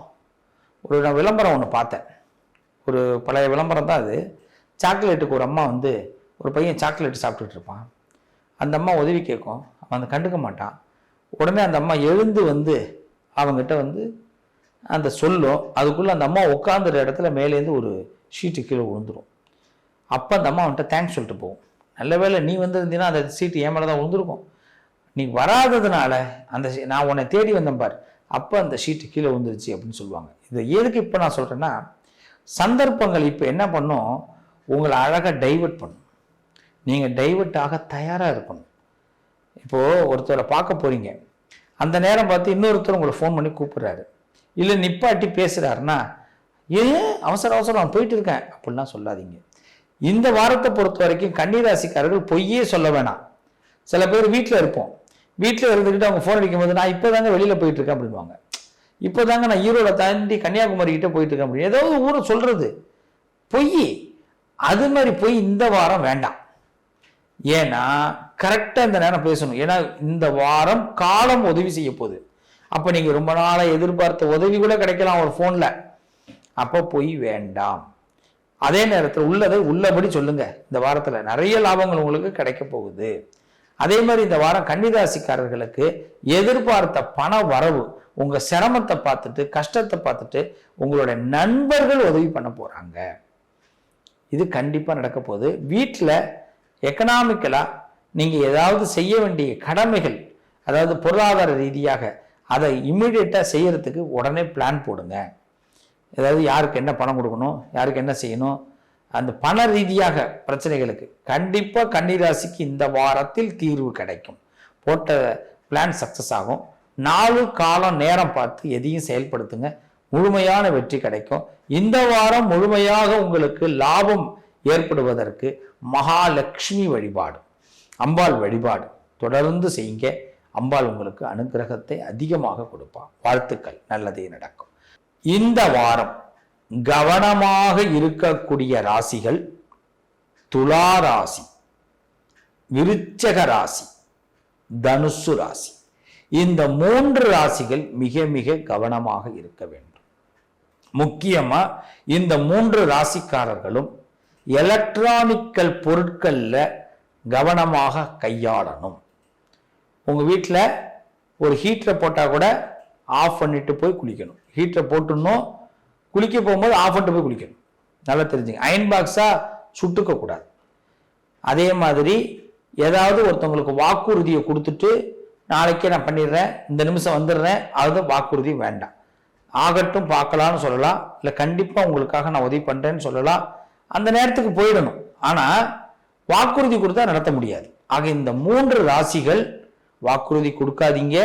ஒரு விளம்பரம் ஒன்று பார்த்தேன். ஒரு பழைய விளம்பரம் தான் அது. சாக்லேட்டுக்கு ஒரு அம்மா வந்து ஒரு பையன் சாக்லேட் சாப்பிட்டுட்டு இருப்பான். அந்த அம்மா உதவி கேட்கும், அவன் அந்த கண்டுக்க மாட்டான். உடனே அந்த அம்மா எழுந்து வந்து அவங்ககிட்ட வந்து அந்த சொல்லும். அதுக்குள்ளே அந்த அம்மா உட்காந்துற இடத்துல மேலேருந்து ஒரு ஷீட்டு கீழே விழுந்துடும். அப்போ அந்த அம்மா அவன்கிட்ட தேங்க்ஸ் சொல்லிட்டு போகும். நல்ல வேளை நீ வந்திருந்தீங்கன்னா அந்த சீட்டு என் மேலே தான் விழுந்துருக்கும், நீ வராததுனால அந்த நான் உன்னை தேடி வந்தேன் பார், அப்போ அந்த ஷீட்டு கீழே விழுந்துருச்சு அப்படின்னு சொல்லுவாங்க. இதை எதுக்கு இப்போ நான் சொல்கிறேன்னா, சந்தர்ப்பங்கள் இப்போ என்ன பண்ணும், உங்களை அழகாக டைவர்ட் பண்ணும். நீங்கள் டைவர்ட் ஆக தயாராக இருக்கணும். இப்போது ஒருத்தரை பார்க்க போகிறீங்க, அந்த நேரம் பார்த்து இன்னொருத்தர் உங்களை ஃபோன் பண்ணி கூப்பிட்றாரு, இல்லை நிப்பாட்டி பேசுகிறாருன்னா, ஏன் அவசர அவசரம் நான் போயிட்டு இருக்கேன் அப்படிலாம் சொல்லாதீங்க. இந்த வாரத்தை பொறுத்த வரைக்கும் கன்னிராசிக்காரர்கள் பொய்யே சொல்ல வேணாம். சில பேர் வீட்டில் இருப்போம், வீட்டில் இருந்துக்கிட்டு அவங்க ஃபோன் அடிக்கும் போது நான் இப்போ தாங்க வெளியில் போயிட்டு இருக்கேன் அப்படின்வாங்க. இப்போ தாங்க நான் ஈரோட தாண்டி கன்னியாகுமரி கிட்ட போயிட்டு இருக்கேன் அப்படின்னு ஏதாவது ஊரை சொல்றது பொய். அது மாதிரி பொய் இந்த வாரம் வேண்டாம். ஏன்னா கரெக்டாக இந்த நேரம் பேசணும். ஏன்னா இந்த வாரம் காலம் உதவி செய்ய போகுது. அப்போ நீங்கள் ரொம்ப நாளாக எதிர்பார்த்த உதவி கூட கிடைக்கலாம் ஒரு ஃபோனில். அப்போ பொய் வேண்டாம். அதே நேரத்தில் உள்ளதை உள்ளபடி சொல்லுங்க. இந்த வாரத்தில் நிறைய லாபங்கள் உங்களுக்கு கிடைக்க போகுது. அதே மாதிரி இந்த வாரம் கன்னிராசிக்காரர்களுக்கு எதிர்பார்த்த பண வரவு, உங்க சிரமத்தை பார்த்துட்டு கஷ்டத்தை பார்த்துட்டு உங்களுடைய நண்பர்கள் உதவி பண்ண போறாங்க. இது கண்டிப்பா நடக்க போகுது. வீட்டில் எக்கனாமிக்கலா நீங்க ஏதாவது செய்ய வேண்டிய கடமைகள், அதாவது பொருளாதார ரீதியாக அதை இம்மிடியேட்டா செய்யறதுக்கு உடனே பிளான் போடுங்க. ஏதாவது யாருக்கு என்ன பணம் கொடுக்கணும், யாருக்கு என்ன செய்யணும், அந்த பண ரீதியாக பிரச்சனைகளுக்கு கண்டிப்பாக கன்னிராசிக்கு இந்த வாரத்தில் தீர்வு கிடைக்கும். போட்ட பிளான் சக்சஸ் ஆகும். 4 காலம் நேரம் பார்த்து எதையும் செயல்படுத்துங்க, முழுமையான வெற்றி கிடைக்கும். இந்த வாரம் முழுமையாக உங்களுக்கு லாபம் ஏற்படுவதற்கு மகாலட்சுமி வழிபாடு, அம்பாள் வழிபாடு தொடர்ந்து செய்யுங்க. அம்பாள் உங்களுக்கு அனுகிரகத்தை அதிகமாக கொடுப்பாள். வாழ்த்துக்கள், நல்லதே நடக்கும். இந்த வாரம் கவனமாக இருக்கக்கூடிய ராசிகள் துலா ராசி, விருச்சக ராசி, தனுசு ராசி. இந்த 3 ராசிகள் மிக மிக கவனமாக இருக்க வேண்டும். முக்கியமா இந்த 3 ராசிக்காரர்களும் எலக்ட்ரானிக்கல் பொருட்கள்ல கவனமாக கையாளணும். உங்க வீட்டில் ஒரு ஹீட்டரை போட்டால் கூட ஆஃப் பண்ணிட்டு போய் குளிக்கணும். ஹீட்டரை போட்டுடணும், குளிக்க போகும்போது ஆஃப் பண்ணிட்டு போய் குளிக்கணும். நல்லா தெரிஞ்சுங்க. அயன் பாக்ஸா சுட்டுக்க கூடாது. அதே மாதிரி ஏதாவது ஒருத்தவங்களுக்கு வாக்குறுதியை கொடுத்துட்டு நாளைக்கே நான் பண்ணிடுறேன், இந்த நிமிஷம் வந்துடுறேன், அது வாக்குறுதி வேண்டாம். ஆகட்டும் பார்க்கலான்னு சொல்லலாம், இல்லை கண்டிப்பாக உங்களுக்காக நான் உதவி பண்ணுறேன்னு சொல்லலாம். அந்த நேரத்துக்கு போயிடணும். ஆனால் வாக்குறுதி கொடுத்தா நடத்த முடியாது. ஆக இந்த 3 ராசிகள் வாக்குறுதி கொடுக்காதீங்க,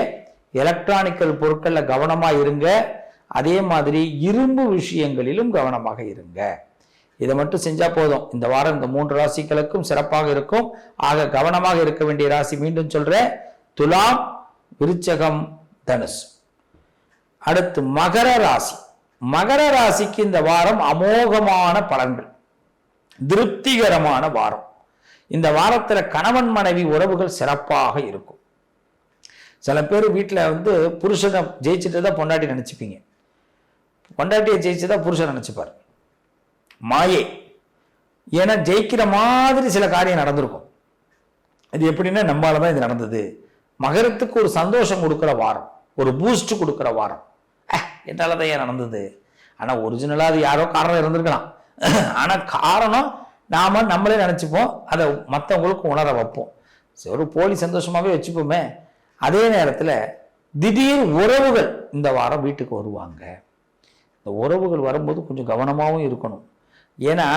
எலக்ட்ரானிக்கல் பொருட்களில் கவனமாக இருங்க. அதே மாதிரி இரும்பு விஷயங்களிலும் கவனமாக இருங்க. இதை மட்டும் செஞ்சா போதும். இந்த வாரம் இந்த 3 ராசிகளுக்கும் சிறப்பாக இருக்கும். ஆக கவனமாக இருக்க வேண்டிய ராசி மீண்டும் சொல்றேன், துலாம், விருச்சகம், தனுசு. அடுத்து மகர ராசி. மகர ராசிக்கு இந்த வாரம் அமோகமான பலன்கள், திருப்திகரமான வாரம். இந்த வாரத்துல கணவன் மனைவி உறவுகள் சிறப்பாக இருக்கும். சில பேர் வீட்டில் புருஷனை ஜெயிச்சுட்டு தான் பொண்டாட்டி நினைச்சுப்பீங்க, பொண்டாட்டியை ஜெயிச்சுதான் புருஷன் நினைச்சுப்பார். மாயை. ஏன்னா ஜெயிக்கிற மாதிரி சில காரியம் நடந்திருக்கும். இது எப்படின்னா நம்மளாலதான் இது நடந்தது. மகரத்துக்கு ஒரு சந்தோஷம் கொடுக்குற வாரம், ஒரு பூஸ்ட் கொடுக்குற வாரம். என்னாலதான் ஏன் நடந்தது, ஆனா ஒரிஜினலா அது யாரோ காரணம் இருந்திருக்கலாம். ஆனா காரணம் நாம நம்மளே நினைச்சுப்போம், அதை மற்றவங்களுக்கு உணர வைப்போம். ஒரு போலி சந்தோஷமாவே வச்சுப்போமே. அதே நேரத்துல திடீர் உறவுகள் இந்த வாரம் வீட்டுக்கு வருவாங்க. இந்த உறவுகள் வரும்போது கொஞ்சம் கவனமாகவும் இருக்கணும். ஏன்னா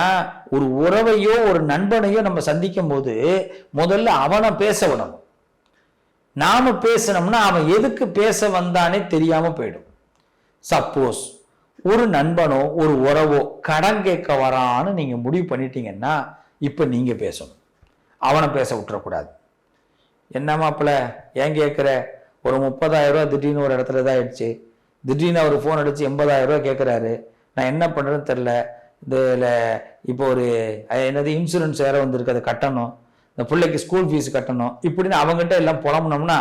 ஒரு உறவையோ ஒரு நண்பனையோ நம்ம சந்திக்கும் போது முதல்ல அவனை பேச விடணும். நாம பேசணும்னா அவன் எதுக்கு பேச வந்தானே தெரியாம போயிடும். சப்போஸ் ஒரு நண்பனோ ஒரு உறவோ கடன் கேட்க வரான்னு நீங்க முடிவு பண்ணிட்டீங்கன்னா இப்ப நீங்க பேசணும், அவனை பேச விட்டுறக்கூடாது. என்ன மாப்பிள்ள ஏன் கேட்குற, ஒரு 30,000 ரூபா திடீர்னு ஒரு இடத்துல இதாகிடுச்சு, திடீர்னு அவர் ஃபோன் அடிச்சு 80,000 ரூபா கேட்குறாரு, நான் என்ன பண்ணுறேன்னு தெரில, இதில் இப்போ ஒரு என்னது இன்சூரன்ஸ் வேற வந்திருக்கு, அதை கட்டணும், இந்த பிள்ளைக்கு ஸ்கூல் ஃபீஸ் கட்டணும், இப்படின்னு அவங்ககிட்ட எல்லாம் புலம்புனோம்னா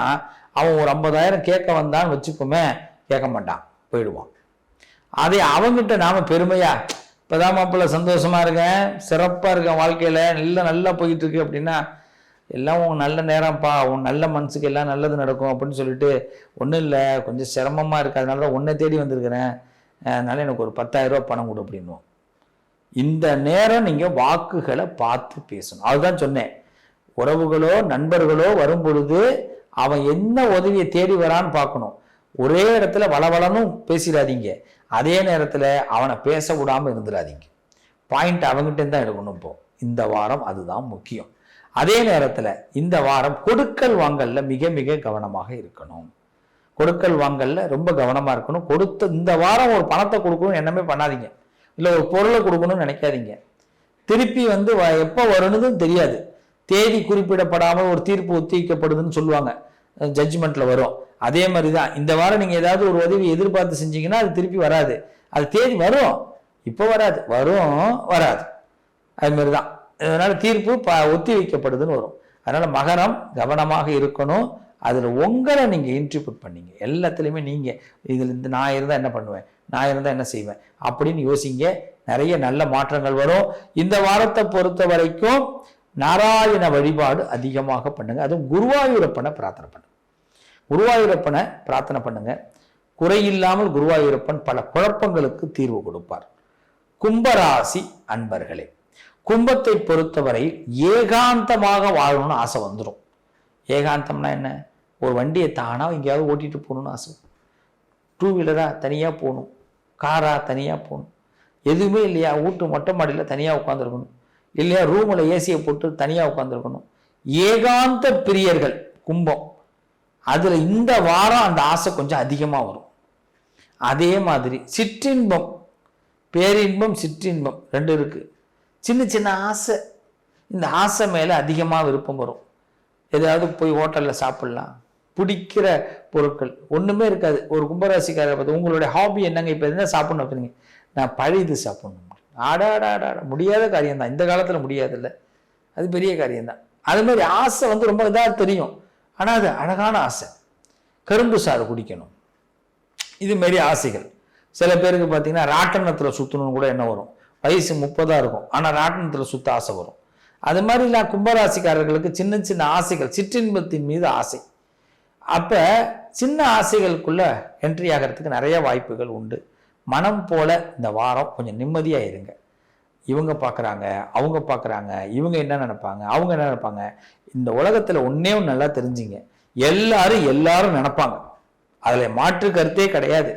அவன் ஒரு 50,000 கேட்க வந்தான்னு வச்சுப்போமே, கேட்க மாட்டான், போயிடுவான். அதே அவங்ககிட்ட நாம பெருமையா இப்போதான் மாப்பிள்ள சந்தோஷமா இருக்கேன், சிறப்பாக இருக்கேன், வாழ்க்கையில் நல்லா போயிட்டு இருக்கு அப்படின்னா, எல்லாம் உன் நல்ல நேரம்ப்பா, உன் நல்ல மனசுக்கு எல்லாம் நல்லது நடக்கும் அப்படின்னு சொல்லிட்டு, ஒன்றும் இல்லை கொஞ்சம் சிரமமாக இருக்குது, அதனால தான் உன்னை தேடி வந்திருக்கிறேன், அதனால எனக்கு ஒரு 10,000 ரூபா பணம் கொடு அப்படின்னும். இந்த நேரம் நீங்கள் வாக்குகளை பார்த்து பேசணும். அதுதான் சொன்னேன், உறவுகளோ நண்பர்களோ வரும் பொழுது அவன் என்ன உதவியை தேடி வரான்னு பார்க்கணும். ஒரே இடத்துல வளவளனும் பேசிடாதீங்க, அதே நேரத்தில் அவனை பேச விடாமல் இருந்துடாதீங்க. பாயிண்ட் அவங்ககிட்ட தான் எடுக்கணும். இப்போ இந்த வாரம் அதுதான் முக்கியம். அதே நேரத்தில் இந்த வாரம் கொடுக்கல் வாங்கல்ல மிக மிக கவனமாக இருக்கணும். கொடுக்கல் வாங்கல்ல ரொம்ப கவனமாக இருக்கணும். இந்த வாரம் ஒரு பணத்தை கொடுக்கணும் எண்ணமே பண்ணாதீங்க, இல்லை ஒரு பொருளை கொடுக்கணும்னு நினைக்காதீங்க. திருப்பி எப்போ வரணுன்னு தெரியாது, தேதி குறிப்பிடப்படாமல் ஒரு தீர்ப்பு ஒத்திவைக்கப்படுதுன்னு சொல்லுவாங்க, ஜட்ஜ்மெண்ட்ல வரும். அதே மாதிரி தான் இந்த வாரம் நீங்கள் ஏதாவது ஒரு உதவி எதிர்பார்த்து செஞ்சீங்கன்னா அது திருப்பி வராது. அது தேதி வரும், இப்போ வராது, வராது, அது மாதிரி தான். அதனால தீர்ப்பு ஒத்தி வைக்கப்படுதுன்னு வரும். அதனால மகரம் கவனமாக இருக்கணும். அதில் உங்களை நீங்கள் இன்ட்ரிபியூட் பண்ணீங்க எல்லாத்துலேயுமே. நீங்கள் இதில் நான் இருந்தால் என்ன பண்ணுவேன், நான் இருந்தால் என்ன செய்வேன் அப்படின்னு யோசிங்க. நிறைய நல்ல மாற்றங்கள் வரும். இந்த வாரத்தை பொறுத்த வரைக்கும் நாராயண வழிபாடு அதிகமாக பண்ணுங்க. அதுவும் குருவாயூரப்பனை பிரார்த்தனை பண்ணுங்க. குருவாயூரப்பனை பிரார்த்தனை பண்ணுங்க. குறையில்லாமல் குருவாயூரப்பன் பல குழப்பங்களுக்கு தீர்வு கொடுப்பார். கும்பராசி அன்பர்களே, கும்பத்தை பொறுத்தவரை ஏகாந்தமாக வாழணும்னு ஆசை வந்துடும். ஏகாந்தம்னா என்ன, ஒரு வண்டியை தானாக எங்கேயாவது ஓட்டிட்டு போகணும்னு ஆசை. 2 வீலராக தனியாக போகணும், காராக தனியாக போகணும், எதுவுமே இல்லையா வீட்டு மொட்டை மாடியில் தனியாக உட்காந்துருக்கணும், இல்லையா ரூமில் ஏசியை போட்டு தனியாக உட்காந்துருக்கணும். ஏகாந்த பிரியர்கள் கும்பம். அதில் இந்த வாரம் அந்த ஆசை கொஞ்சம் அதிகமாக வரும். அதே மாதிரி சிற்றின்பம், பேரின்பம் சிற்றின்பம் 2 இருக்கு. சின்ன சின்ன ஆசை, இந்த ஆசை மேலே அதிகமாக விருப்பம் வரும். ஏதாவது போய் ஹோட்டலில் சாப்பிட்லாம், பிடிக்கிற பொருட்கள் ஒன்றுமே இருக்காது. ஒரு கும்பராசிக்காரரை பார்த்து உங்களுடைய ஹாபி என்னங்க, இப்போ என்ன சாப்பிட்ணும் வைக்கிறீங்க, நான் பழையது சாப்பிட்ணும். ஆடாடாடா முடியாத காரியம்தான், இந்த காலத்தில் முடியாதுல்ல, அது பெரிய காரியம்தான். அது மாதிரி ஆசை ரொம்ப இதாக தெரியும், ஆனால் அது அழகான ஆசை. கரும்பு சாறு குடிக்கணும், இது மாரி ஆசைகள். சில பேருக்கு பார்த்தீங்கன்னா ராட்டனத்தில் சுற்றணும்னு கூட என்ன வரும், வயசு 30 இருக்கும், ஆனால் ராட்டினத்தில் சுத்த ஆசை வரும். அது மாதிரி இல்லை கும்பராசிக்காரர்களுக்கு சின்ன சின்ன ஆசைகள், சிற்றின்பத்தின் மீது ஆசை. அப்போ சின்ன ஆசைகளுக்குள்ள என்ட்ரி ஆகிறதுக்கு நிறைய வாய்ப்புகள் உண்டு. மனம் போல இந்த வாரம் கொஞ்சம் நிம்மதியாக இருங்க. இவங்க பார்க்குறாங்க, அவங்க பார்க்குறாங்க, இவங்க என்ன நினைப்பாங்க, அவங்க என்ன நினைப்பாங்க. இந்த உலகத்தில் ஒன்னே ஒன்று நல்லா தெரிஞ்சுங்க, எல்லாரும் நினைப்பாங்க, அதில் மாற்று கருத்தே கிடையாது.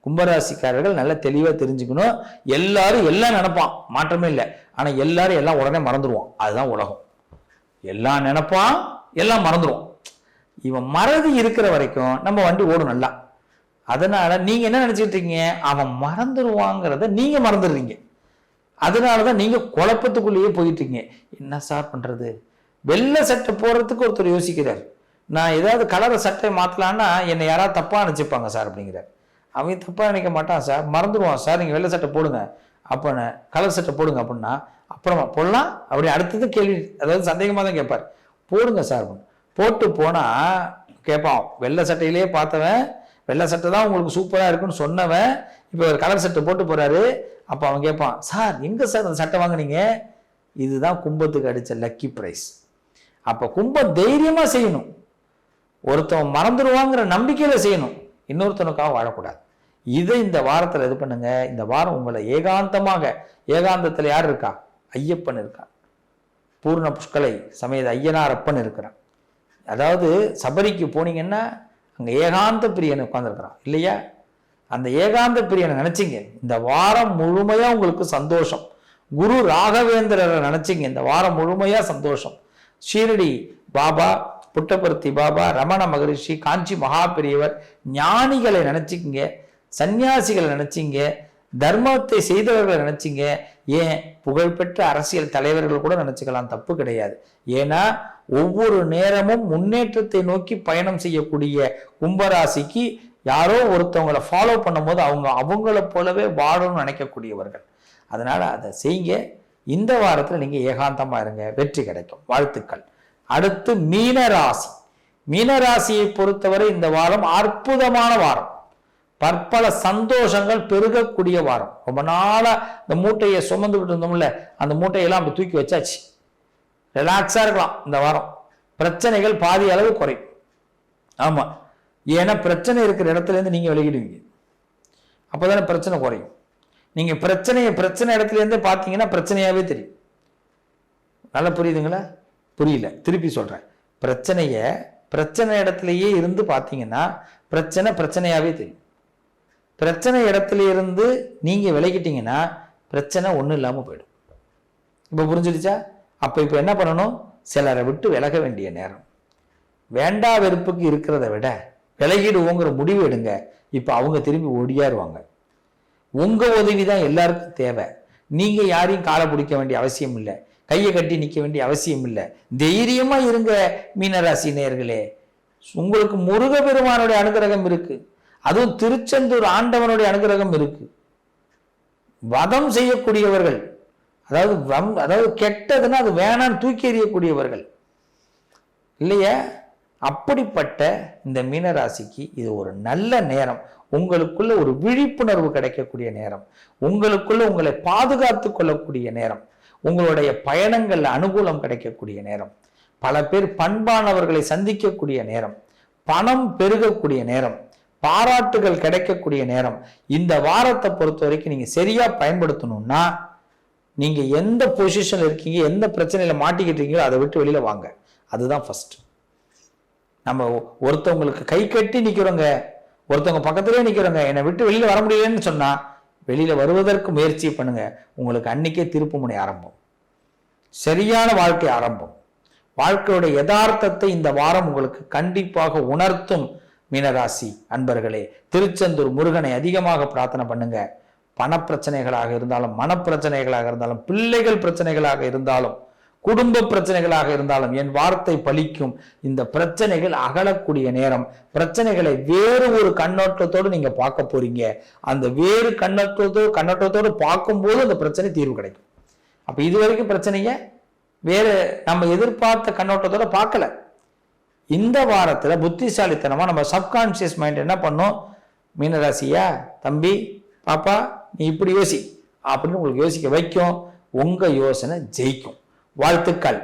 கும்பராசிக்காரர்கள் நல்லா தெளிவாக தெரிஞ்சுக்கணும். எல்லாரும் எல்லாம் நினைப்பான், மாற்றமே இல்லை. ஆனால் எல்லாரும் எல்லாம் உடனே மறந்துடுவான். அதுதான் உலகம். எல்லாம் நினைப்பான், எல்லாம் மறந்துடுவோம். இவன் மறதி இருக்கிற வரைக்கும் நம்ம வண்டி ஓடும் நல்லா. அதனால நீங்க என்ன நினைச்சிட்டு இருக்கீங்க, அவன் மறந்துடுவாங்கிறத நீங்க மறந்துடுறீங்க. அதனாலதான் நீங்க குழப்பத்துக்குள்ளேயே போயிட்டு இருக்கீங்க. என்ன சார் பண்றது? வெள்ளை சட்டை போடுறதுக்கு ஒருத்தர் யோசிக்கிறார், நான் ஏதாவது கலரை சட்டை மாத்தலான்னா என்னை யாராவது தப்பா நினைச்சுப்பாங்க சார் அப்படிங்கிறார். அவன் தப்பா நினைக்க மாட்டான் சார், மறந்துடுவான் சார், நீங்க வெள்ளை சட்டை போடுங்க, அப்ப கலர் சட்டை போடுங்க அப்படின்னா அப்புறமா போடலாம் அப்படி அடுத்தது கேள்வி, அதாவது சந்தேகமா தான் கேட்பார். போடுங்க சார் போட்டு போனா கேட்பான். வெள்ளை சட்டையிலேயே பார்த்தவன் வெள்ளை சட்டை தான் உங்களுக்கு சூப்பரா இருக்குன்னு சொன்னவன் இப்போ கலர் சட்டை போட்டு போறாரு. அப்ப அவன் கேட்பான், சார் எங்க சார் அந்த சட்டை வாங்கினீங்க? இதுதான் கும்பத்துக்கு அடிச்ச லக்கி பிரைஸ். அப்ப கும்பம் தைரியமா செய்யணும். ஒருத்தவன் மறந்துடுவாங்கிற நம்பிக்கையில செய்யணும், இன்னொருத்தனுக்காக வாழக்கூடாது. இதை இந்த வாரத்தில் இது பண்ணுங்க. இந்த வாரம் உங்களை ஏகாந்தத்தில் யார் இருக்கா? ஐயப்பன் இருக்கான். பூர்ண புஷ்கலை சமேத ஐயனாரப்பன் இருக்கிறான். அதாவது சபரிக்கு போனீங்கன்னா அங்க ஏகாந்த பிரியன் உட்கார்ந்துருக்கிறான் இல்லையா? அந்த ஏகாந்த பிரியனை நினைச்சிங்க, இந்த வாரம் முழுமையா உங்களுக்கு சந்தோஷம். குரு ராகவேந்திரரை நினைச்சிங்க, இந்த வாரம் முழுமையா சந்தோஷம். ஷீரடி பாபா, புட்டபர்த்தி பாபா, ரமண மகரிஷி, காஞ்சி மகா பெரியவர், ஞானிகளை நினைச்சிங்க, சன்னியாசிகளை நினைச்சிங்க, தர்மத்தை செய்தவர்களை நினைச்சிங்க, ஏன் புகழ்பெற்ற அரசியல் தலைவர்கள் கூட நினைச்சுக்கலாம், தப்பு கிடையாது. ஏன்னா ஒவ்வொரு நேரமும் முன்னேற்றத்தை நோக்கி பயணம் செய்யக்கூடிய கும்பராசிக்கு யாரோ ஒருத்தவங்களை ஃபாலோ பண்ணும்போது அவங்கள போலவே வாழணும்னு நினைக்கக்கூடியவர்கள். அதனால அதை செய்யுங்க. இந்த வாரத்தில் நீங்க ஏகாந்தமா இருங்க, வெற்றி கிடைக்கும். வாழ்த்துக்கள். அடுத்து மீனராசி. மீனராசியை பொறுத்தவரை இந்த வாரம் அற்புதமான வாரம். பற்பல சந்தோஷங்கள் பெருகக்கூடிய வாரம். ரொம்ப நாளா இந்த மூட்டையை சுமந்துகிட்டு இருந்தோம்ல, அந்த மூட்டையெல்லாம் அப்படி தூக்கி வச்சாச்சு. ரிலாக்ஸா இருக்கலாம். இந்த வாரம் பிரச்சனைகள் பாதி அளவு குறையும். ஆமா, ஏன்னா பிரச்சனை இருக்கிற இடத்துல இருந்து நீங்க விலகிடுவீங்க, அப்பதானே பிரச்சனை குறையும். நீங்க பிரச்சனை இடத்துல இருந்து பார்த்தீங்கன்னா பிரச்சனையாவே தெரியும். நல்லா புரியுதுங்களா? புரியல, திருப்பி சொல்றேன். பிரச்சனை இடத்துலயே இருந்து பார்த்தீங்கன்னா பிரச்சனையாவே தெரியும். பிரச்சனை இடத்துல இருந்து நீங்க விலகிட்டீங்கன்னா பிரச்சனை ஒன்றும் இல்லாம போயிடும். இப்ப புரிஞ்சிடுச்சா? இப்ப என்ன பண்ணணும்? சிலரை விட்டு விலக வேண்டிய நேரம். வேண்டா வெறுப்புக்கு இருக்கிறத விட விலகிடுவோங்கிற முடிவு எடுங்க. இப்ப அவங்க திரும்பி ஓடியாருவாங்க. உங்க உதவிதான் எல்லாருக்கும் தேவை. நீங்க யாரையும் காலை பிடிக்க வேண்டிய அவசியம் இல்லை, கையை கட்டி நிற்க வேண்டிய அவசியம் இல்லை. தைரியமா இருங்க மீனராசி நேயர்களே. உங்களுக்கு முருகப்பெருமானுடைய அனுகிரகம் இருக்கு, அதுவும் திருச்செந்தூர் ஆண்டவனுடைய அனுகிரகம் இருக்கு. வதம் செய்யக்கூடியவர்கள், அதாவது கெட்டதுன்னா அது வேணான்னு தூக்கி எறியக்கூடியவர்கள் இல்லையா? அப்படிப்பட்ட இந்த மீனராசிக்கு இது ஒரு நல்ல நேரம். உங்களுக்குள்ள ஒரு விழிப்புணர்வு கிடைக்கக்கூடிய நேரம், உங்களுக்குள்ள உங்களை பாதுகாத்து கொள்ளக்கூடிய நேரம், உங்களுடைய பயணங்கள்ல அனுகூலம் கிடைக்கக்கூடிய நேரம், பல பேர் பண்பானவர்களை சந்திக்கக்கூடிய நேரம், பணம் பெருகக்கூடிய நேரம், பாராட்டுகள் கிடைக்கக்கூடிய நேரம். இந்த வாரத்தை பொறுத்த வரைக்கும் நீங்க சரியா பயன்படுத்தணும்னா, நீங்க எந்த பொசிஷன்ல இருக்கீங்க, எந்த பிரச்சனையில மாட்டிக்கிட்டு இருக்கீங்களோ அதை விட்டு வெளியில வாங்க. அதுதான் ஃபர்ஸ்ட். நம்ம ஒருத்தவங்களுக்கு கை கட்டி நிக்கிறோங்க, ஒருத்தவங்க பக்கத்திலே நிக்கிறோங்க, என்னை விட்டு வெளியில வர முடியலன்னு சொன்னா வெளியில வருவதற்கு முயற்சி பண்ணுங்க. உங்களுக்கு அன்னைக்கே திருப்பு முனை ஆரம்பம், சரியான வாழ்க்கை ஆரம்பம். வாழ்க்கையோட யதார்த்தத்தை இந்த வாரம் உங்களுக்கு கண்டிப்பாக உணர்த்தும். மீனராசி அன்பர்களே, திருச்செந்தூர் முருகனை அதிகமாக பிரார்த்தனை பண்ணுங்க. பணப்பிரச்சனைகளாக இருந்தாலும், மனப்பிரச்சனைகளாக இருந்தாலும், பிள்ளைகள் பிரச்சனைகளாக இருந்தாலும், குடும்ப பிரச்சனைகளாக இருந்தாலும் என் வார்த்தை பலிக்கும். இந்த பிரச்சனைகள் அகலக்கூடிய நேரம். பிரச்சனைகளை வேறு ஒரு கண்ணோட்டத்தோடு நீங்க பார்க்க போறீங்க. அந்த வேறு கண்ணோட்டத்தோடு பார்க்கும்போது அந்த பிரச்சனை தீர்வு கிடைக்கும். அப்ப இதுவரைக்கும் பிரச்சனைய வேற நம்ம எதிர்பார்த்த கண்ணோட்டத்தோட பார்க்கல. இந்த வாரத்துல புத்திசாலித்தனமா நம்ம சப்கான்சியஸ் மைண்ட் என்ன பண்ணும்? மீனராசியா, தம்பி பாப்பா நீ இப்படி யோசி அப்படின்னு உங்களுக்கு யோசிக்க வைக்கும். உங்க யோசனை ஜெயிக்கும். வாழ்த்துக்கள்,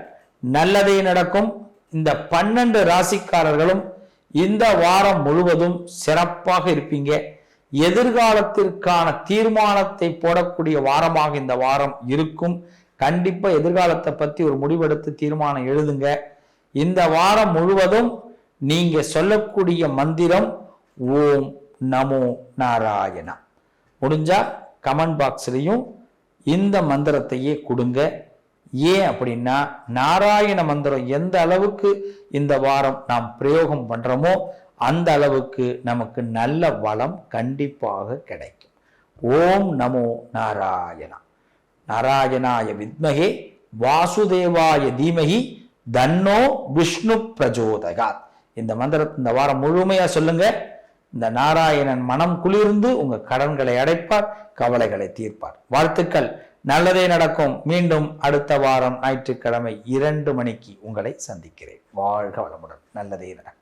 நல்லதே நடக்கும். இந்த 12 ராசிக்காரர்களும் இந்த வாரம் முழுவதும் சிறப்பாக இருப்பீங்க. எதிர்காலத்திற்கான தீர்மானத்தை போடக்கூடிய வாரமாக இந்த வாரம் இருக்கும். கண்டிப்பா எதிர்காலத்தை பத்தி ஒரு முடிவெடுத்து தீர்மானம் எழுதுங்க. இந்த வாரம் முழுவதும் நீங்க சொல்லக்கூடிய மந்திரம் ஓம் நமோ நாராயணா. முடிஞ்சா கமெண்ட் பாக்ஸ்லையும் இந்த மந்திரத்தையே கொடுங்க. ஏன் அப்படின்னா நாராயண மந்திரம் எந்த அளவுக்கு இந்த வாரம் நாம் பிரயோகம் பண்றோமோ அந்த அளவுக்கு நமக்கு நல்ல வளம் கண்டிப்பாக கிடைக்கும். ஓம் நமோ நாராயணா. நாராயணாய வித்மகே வாசுதேவாய தீமகி தன்னோ விஷ்ணு பிரஜோதகாத். இந்த மந்திரத்தை இந்த வாரம் முழுமையா சொல்லுங்க. இந்த நாராயணன் மனம் குளிர்ந்து உங்க கடன்களை அடைப்பார், கவலைகளை தீர்ப்பார். வாழ்த்துக்கள், நல்லதே நடக்கும். மீண்டும் அடுத்த வாரம் ஞாயிற்றுக்கிழமை 2 மணிக்கு உங்களை சந்திக்கிறேன். வாழ்க வளமுடன். நல்லதே நடக்கும்.